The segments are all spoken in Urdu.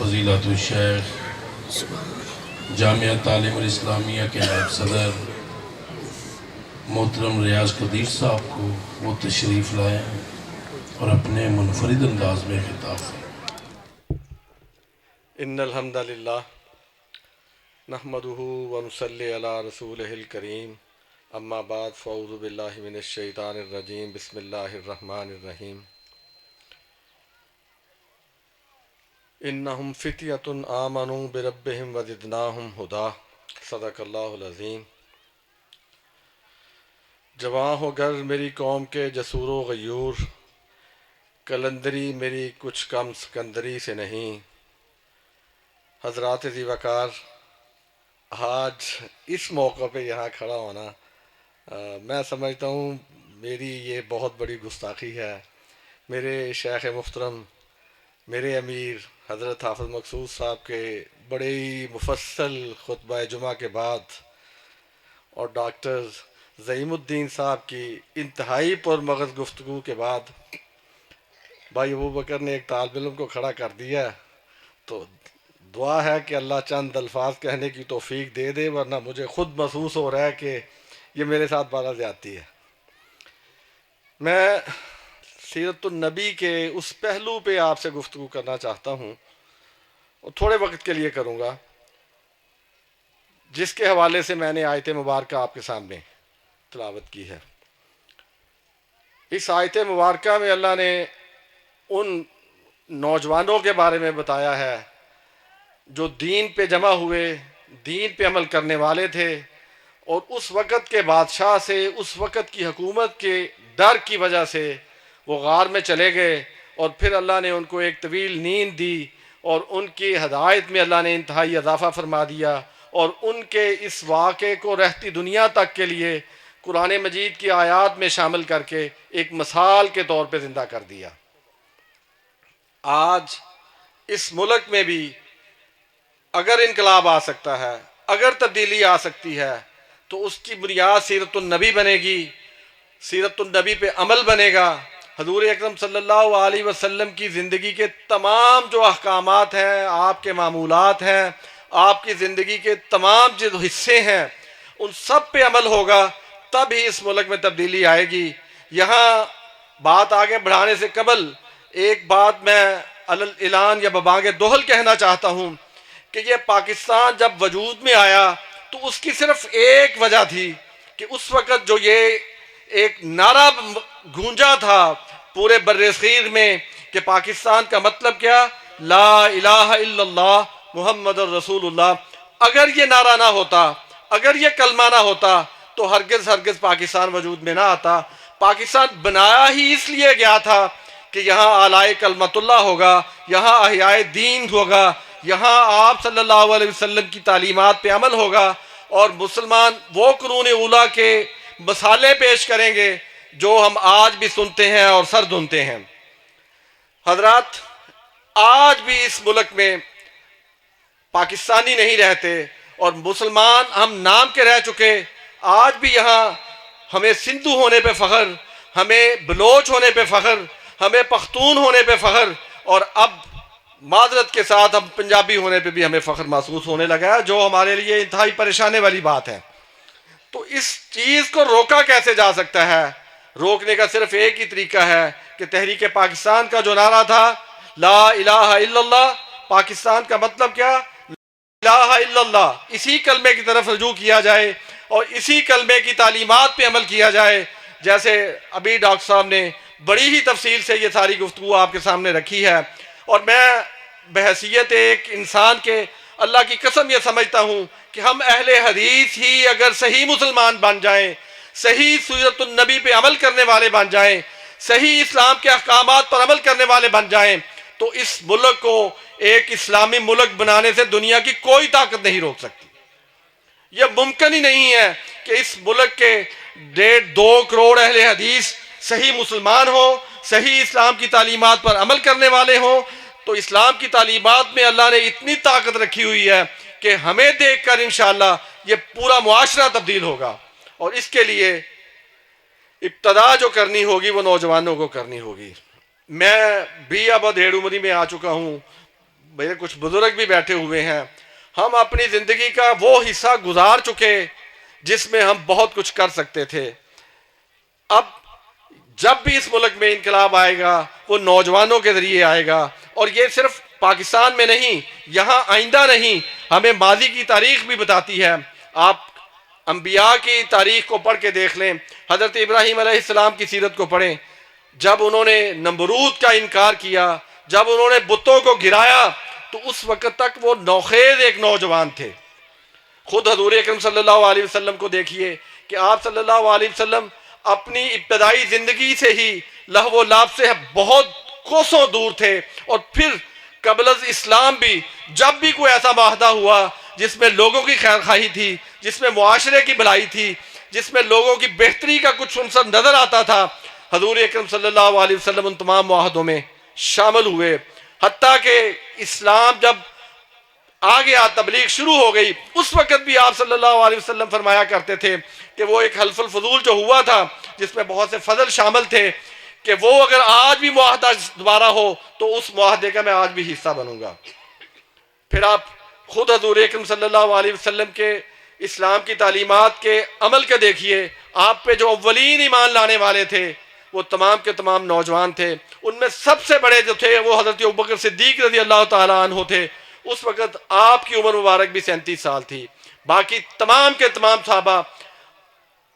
فضیلت الشیخ جامعہ تعلیم الاسلامیہ کے نائب صدر محترم ریاض قدیر صاحب کو وہ تشریف لائے اور اپنے منفرد انداز میں خطاب کریں۔ ان الحمد للہ نحمدہ ونصلی علی رسولہ الکریم، اما بعد فاعوذ باللہ من الشیطان الرجیم، بسم اللہ الرحمن الرحیم۔ انہم فتیۃ آمنوا بربہم وزدناہم ہدی، صدق اللہ العظیم۔ جواں ہو گر میری قوم کے جسور و غیور، کلندری میری کچھ کم سکندری سے نہیں۔ حضرات ذی وقار، آج اس موقع پہ یہاں کھڑا ہونا میں سمجھتا ہوں میری یہ بہت بڑی گستاخی ہے۔ میرے شیخ محترم، میرے امیر حضرت حافظ مقصود صاحب کے بڑے ہی مفصل خطبہ جمعہ کے بعد اور ڈاکٹر زعیم الدین صاحب کی انتہائی پرمغز گفتگو کے بعد بھائی ابو بکر نے ایک طالب علم کو کھڑا کر دیا، تو دعا ہے کہ اللہ چند الفاظ کہنے کی توفیق دے دے، ورنہ مجھے خود محسوس ہو رہا ہے کہ یہ میرے ساتھ بڑا زیادتی ہے۔ میں سیرت النبی کے اس پہلو پہ آپ سے گفتگو کرنا چاہتا ہوں اور تھوڑے وقت کے لیے کروں گا، جس کے حوالے سے میں نے آیت مبارکہ آپ کے سامنے تلاوت کی ہے۔ اس آیت مبارکہ میں اللہ نے ان نوجوانوں کے بارے میں بتایا ہے جو دین پہ جمع ہوئے، دین پہ عمل کرنے والے تھے، اور اس وقت کے بادشاہ سے، اس وقت کی حکومت کے ڈر کی وجہ سے وہ غار میں چلے گئے، اور پھر اللہ نے ان کو ایک طویل نیند دی اور ان کی ہدایت میں اللہ نے انتہائی اضافہ فرما دیا، اور ان کے اس واقعے کو رہتی دنیا تک کے لیے قرآن مجید کی آیات میں شامل کر کے ایک مثال کے طور پہ زندہ کر دیا۔ آج اس ملک میں بھی اگر انقلاب آ سکتا ہے، اگر تبدیلی آ سکتی ہے، تو اس کی بنیاد سیرت النبی بنے گی، سیرت النبی پہ عمل بنے گا۔ حضور اکرم صلی اللہ علیہ وسلم کی زندگی کے تمام جو احکامات ہیں، آپ کے معمولات ہیں، آپ کی زندگی کے تمام جو حصے ہیں، ان سب پہ عمل ہوگا، تب ہی اس ملک میں تبدیلی آئے گی۔ یہاں بات آگے بڑھانے سے قبل ایک بات میں اعلان یا ببانگ دہل کہنا چاہتا ہوں کہ یہ پاکستان جب وجود میں آیا تو اس کی صرف ایک وجہ تھی کہ اس وقت جو یہ ایک نعرہ گونجا تھا پورے برصغیر میں کہ پاکستان کا مطلب کیا؟ لا الہ الا اللہ محمد الرسول اللہ۔ اگر یہ نعرہ نہ ہوتا، اگر یہ کلمہ نہ ہوتا تو ہرگز پاکستان وجود میں نہ آتا۔ پاکستان بنایا ہی اس لیے گیا تھا کہ یہاں اعلی کلمت اللہ ہوگا، یہاں احیاء دین ہوگا، یہاں آپ صلی اللہ علیہ وسلم کی تعلیمات پہ عمل ہوگا، اور مسلمان وہ قرون اولیٰ کے مثالیں پیش کریں گے جو ہم آج بھی سنتے ہیں اور سر دھنتے ہیں۔ حضرات، آج بھی اس ملک میں پاکستانی نہیں رہتے اور مسلمان ہم نام کے رہ چکے۔ آج بھی یہاں ہمیں سندھو ہونے پہ فخر، ہمیں بلوچ ہونے پہ فخر، ہمیں پختون ہونے پہ فخر، اور اب معذرت کے ساتھ ہم پنجابی ہونے پہ بھی ہمیں فخر محسوس ہونے لگا ہے، جو ہمارے لیے انتہائی پریشانے والی بات ہے۔ تو اس چیز کو روکا کیسے جا سکتا ہے؟ روکنے کا صرف ایک ہی طریقہ ہے کہ تحریک پاکستان کا جو نعرہ تھا لا الہ الا اللہ، پاکستان کا مطلب کیا؟ لا الہ الا اللہ، اسی کلمے کی طرف رجوع کیا جائے اور اسی کلمے کی تعلیمات پہ عمل کیا جائے۔ جیسے ابھی ڈاکٹر صاحب نے بڑی ہی تفصیل سے یہ ساری گفتگو آپ کے سامنے رکھی ہے، اور میں بحیثیت ایک انسان کے اللہ کی قسم یہ سمجھتا ہوں کہ ہم اہل حدیث ہی اگر صحیح مسلمان بن جائیں، صحیح سیرت النبی پہ عمل کرنے والے بن جائیں، صحیح اسلام کے احکامات پر عمل کرنے والے بن جائیں، تو اس ملک کو ایک اسلامی ملک بنانے سے دنیا کی کوئی طاقت نہیں روک سکتی۔ یہ ممکن ہی نہیں ہے کہ اس ملک کے 1.5-2 کروڑ اہل حدیث صحیح مسلمان ہوں، صحیح اسلام کی تعلیمات پر عمل کرنے والے ہوں۔ تو اسلام کی تعلیمات میں اللہ نے اتنی طاقت رکھی ہوئی ہے کہ ہمیں دیکھ کر انشاءاللہ یہ پورا معاشرہ تبدیل ہوگا، اور اس کے لیے ابتدا جو کرنی ہوگی وہ نوجوانوں کو کرنی ہوگی۔ میں بھی اب ڈھیڑ عمری میں آ چکا ہوں، میرے کچھ بزرگ بھی بیٹھے ہوئے ہیں، ہم اپنی زندگی کا وہ حصہ گزار چکے جس میں ہم بہت کچھ کر سکتے تھے۔ اب جب بھی اس ملک میں انقلاب آئے گا وہ نوجوانوں کے ذریعے آئے گا، اور یہ صرف پاکستان میں نہیں، یہاں آئندہ نہیں، ہمیں ماضی کی تاریخ بھی بتاتی ہے۔ آپ انبیاء کی تاریخ کو پڑھ کے دیکھ لیں، حضرت ابراہیم علیہ السلام کی سیرت کو پڑھیں، جب انہوں نے نمرود کا انکار کیا، جب انہوں نے بتوں کو گرایا، تو اس وقت تک وہ نوخیز ایک نوجوان تھے۔ خود حضور اکرم صلی اللہ علیہ وسلم کو دیکھیے کہ آپ صلی اللہ علیہ وسلم اپنی ابتدائی زندگی سے ہی لہو و لعب سے بہت کوسوں دور تھے، اور پھر قبل از اسلام بھی جب بھی کوئی ایسا معاہدہ ہوا جس میں لوگوں کی خیر خواہی تھی، جس میں معاشرے کی بھلائی تھی، جس میں لوگوں کی بہتری کا کچھ عنصر نظر آتا تھا، حضور اکرم صلی اللہ علیہ وسلم ان تمام معاہدوں میں شامل ہوئے۔ حتیٰ کہ اسلام جب آ گیا، تبلیغ شروع ہو گئی، اس وقت بھی آپ صلی اللہ علیہ وسلم فرمایا کرتے تھے کہ وہ ایک حلف الفضول جو ہوا تھا جس میں بہت سے فضل شامل تھے، کہ وہ اگر آج بھی معاہدہ دوبارہ ہو تو اس معاہدے کا میں آج بھی حصہ بنوں گا۔ پھر آپ خود حضور اکرم صلی اللہ علیہ وسلم کے اسلام کی تعلیمات کے عمل کے دیکھیے، آپ پہ جو اولین ایمان لانے والے تھے وہ تمام کے تمام نوجوان تھے۔ ان میں سب سے بڑے جو تھے وہ حضرت ابوبکر صدیق رضی اللہ تعالیٰ عنہ تھے۔ اس وقت آپ کی عمر مبارک بھی 37 سال تھی۔ باقی تمام کے تمام صحابہ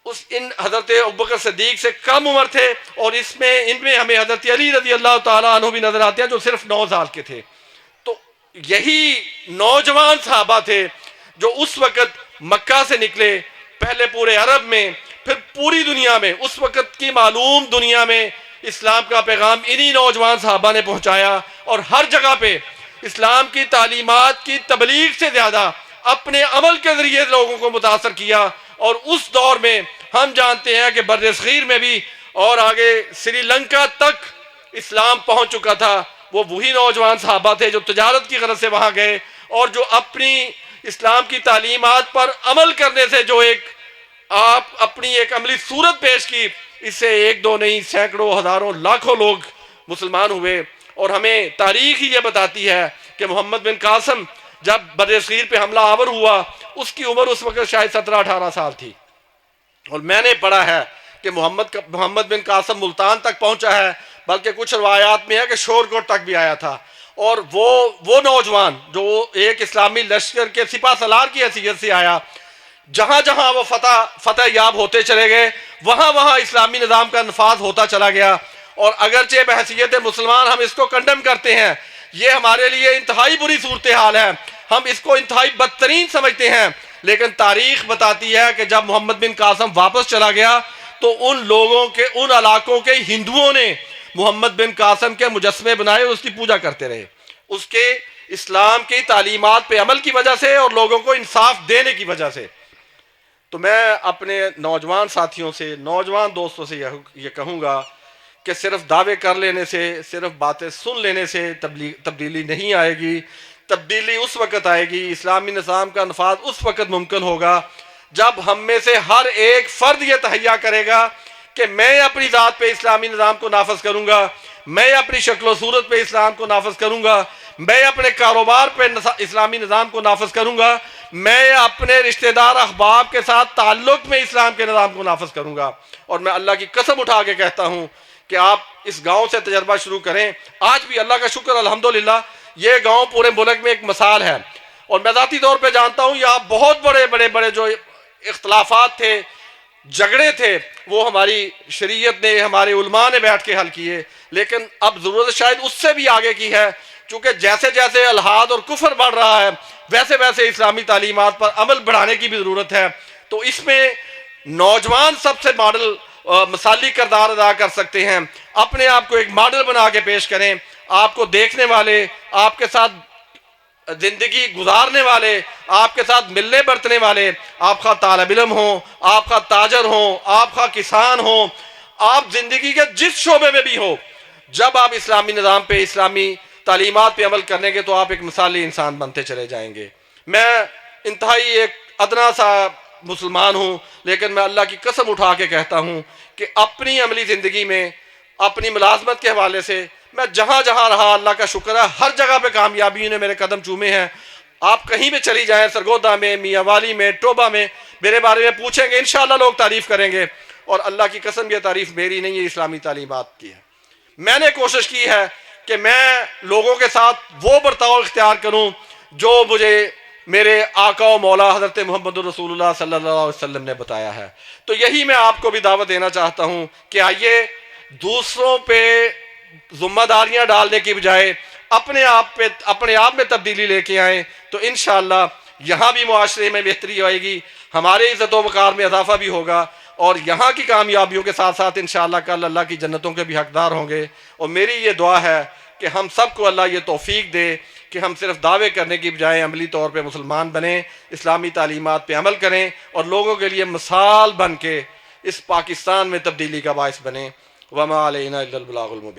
ان حضرت ابوبکر صدیق سے کم عمر تھے، اور ان میں ہمیں حضرت علی رضی اللہ تعالیٰ عنہ بھی نظر آتے ہیں جو صرف 9 سال کے تھے۔ تو یہی نوجوان صحابہ تھے جو اس وقت مکہ سے نکلے، پہلے پورے عرب میں، پھر پوری دنیا میں، اس وقت کی معلوم دنیا میں اسلام کا پیغام انہی نوجوان صحابہ نے پہنچایا، اور ہر جگہ پہ اسلام کی تعلیمات کی تبلیغ سے زیادہ اپنے عمل کے ذریعے لوگوں کو متاثر کیا۔ اور اس دور میں ہم جانتے ہیں کہ بر صغیر میں بھی اور آگے سری لنکا تک اسلام پہنچ چکا تھا۔ وہ وہی نوجوان صحابہ تھے جو تجارت کی غرض سے وہاں گئے، اور جو اپنی اسلام کی تعلیمات پر عمل کرنے سے جو اپنی ایک عملی صورت پیش کی، اس سے ایک دو نہیں، سینکڑوں، ہزاروں، لاکھوں لوگ مسلمان ہوئے۔ اور ہمیں تاریخ ہی یہ بتاتی ہے کہ محمد بن قاسم جب بر صغیر پہ حملہ آور ہوا، اس کی عمر اس وقت شاید 17-18 سال تھی، اور میں نے پڑھا ہے کہ محمد بن قاسم ملتان تک پہنچا ہے، بلکہ کچھ روایات میں ہے کہ شورکوٹ تک بھی آیا تھا۔ اور وہ نوجوان جو ایک اسلامی لشکر کے سپہ سالار کی حیثیت سے آیا، جہاں جہاں وہ فتح یاب ہوتے چلے گئے، وہاں وہاں اسلامی نظام کا نفاذ ہوتا چلا گیا۔ اور اگرچہ بحیثیت مسلمان ہم اس کو کنڈم کرتے ہیں، یہ ہمارے لیے انتہائی بری صورتحال ہے، ہم اس کو انتہائی بدترین سمجھتے ہیں، لیکن تاریخ بتاتی ہے کہ جب محمد بن قاسم واپس چلا گیا تو ان لوگوں کے، ان علاقوں کے ہندوؤں نے محمد بن قاسم کے مجسمے بنائے اور اس کی پوجا کرتے رہے، اس کے اسلام کی تعلیمات پہ عمل کی وجہ سے اور لوگوں کو انصاف دینے کی وجہ سے۔ تو میں اپنے نوجوان ساتھیوں سے، نوجوان دوستوں سے یہ کہوں گا کہ صرف دعوے کر لینے سے، صرف باتیں سن لینے سے تبدیلی نہیں آئے گی۔ تبدیلی اس وقت آئے گی، اسلامی نظام کا نفاذ اس وقت ممکن ہوگا جب ہم میں سے ہر ایک فرد یہ تہیہ کرے گا کہ میں اپنی ذات پہ اسلامی نظام کو نافذ کروں گا، میں اپنی شکل و صورت پہ اسلام کو نافذ کروں گا، میں اپنے کاروبار پہ اسلامی نظام کو نافذ کروں گا، میں اپنے رشتہ دار احباب کے ساتھ تعلق میں اسلام کے نظام کو نافذ کروں گا۔ اور میں اللہ کی قسم اٹھا کے کہتا ہوں کہ آپ اس گاؤں سے تجربہ شروع کریں۔ آج بھی اللہ کا شکر الحمدللہ یہ گاؤں پورے ملک میں ایک مثال ہے، اور میں ذاتی طور پہ جانتا ہوں یہاں بہت بڑے جو اختلافات تھے، جھگڑے تھے، وہ ہماری شریعت نے، ہمارے علماء نے بیٹھ کے حل کیے، لیکن اب ضرورت شاید اس سے بھی آگے کی ہے، چونکہ جیسے جیسے الحاد اور کفر بڑھ رہا ہے ویسے ویسے اسلامی تعلیمات پر عمل بڑھانے کی بھی ضرورت ہے۔ تو اس میں نوجوان سب سے ماڈل مثالی کردار ادا کر سکتے ہیں۔ اپنے آپ کو ایک ماڈل بنا کے پیش کریں، آپ کو دیکھنے والے، آپ کے ساتھ زندگی گزارنے والے، آپ کے ساتھ ملنے برتنے والے، آپ خواہ طالب علم ہوں، آپ خواہ تاجر ہوں، آپ خواہ کسان ہوں، آپ زندگی کے جس شعبے میں بھی ہو، جب آپ اسلامی نظام پہ، اسلامی تعلیمات پہ عمل کریں گے تو آپ ایک مثالی انسان بنتے چلے جائیں گے۔ میں انتہائی ایک ادنا سا مسلمان ہوں، لیکن میں اللہ کی قسم اٹھا کے کہتا ہوں کہ اپنی عملی زندگی میں، اپنی ملازمت کے حوالے سے میں جہاں جہاں رہا اللہ کا شکر ہے ہر جگہ پہ کامیابی نے میرے قدم چومے ہیں. آپ کہیں بھی چلی جائیں، سرگودا میں، میاں والی میں، ٹوبہ میں، میرے بارے میں پوچھیں گے انشاءاللہ لوگ تعریف کریں گے. اور اللہ کی قسم یہ تعریف میری نہیں ہے، اسلامی تعلیمات کی ہے. میں نے کوشش کی ہے کہ میں لوگوں کے ساتھ وہ برتاؤ اختیار کروں جو مجھے میرے آقا و مولا حضرت محمد رسول اللہ صلی اللہ علیہ وسلم نے بتایا ہے. تو یہی میں آپ کو بھی دعوت دینا چاہتا ہوں کہ آئیے دوسروں پہ ذمہ داریاں ڈالنے کی بجائے اپنے آپ میں تبدیلی لے کے آئیں. تو انشاءاللہ یہاں بھی معاشرے میں بہتری آئے گی، ہمارے عزت و وقار میں اضافہ بھی ہوگا، اور یہاں کی کامیابیوں کے ساتھ ساتھ انشاءاللہ کل اللہ کی جنتوں کے بھی حقدار ہوں گے. اور میری یہ دعا ہے کہ ہم سب کو اللہ یہ توفیق دے کہ ہم صرف دعوے کرنے کی بجائے عملی طور پہ مسلمان بنیں، اسلامی تعلیمات پہ عمل کریں، اور لوگوں کے لیے مثال بن کے اس پاکستان میں تبدیلی کا باعث بنیں. وما علینا الا البلاغ المبین.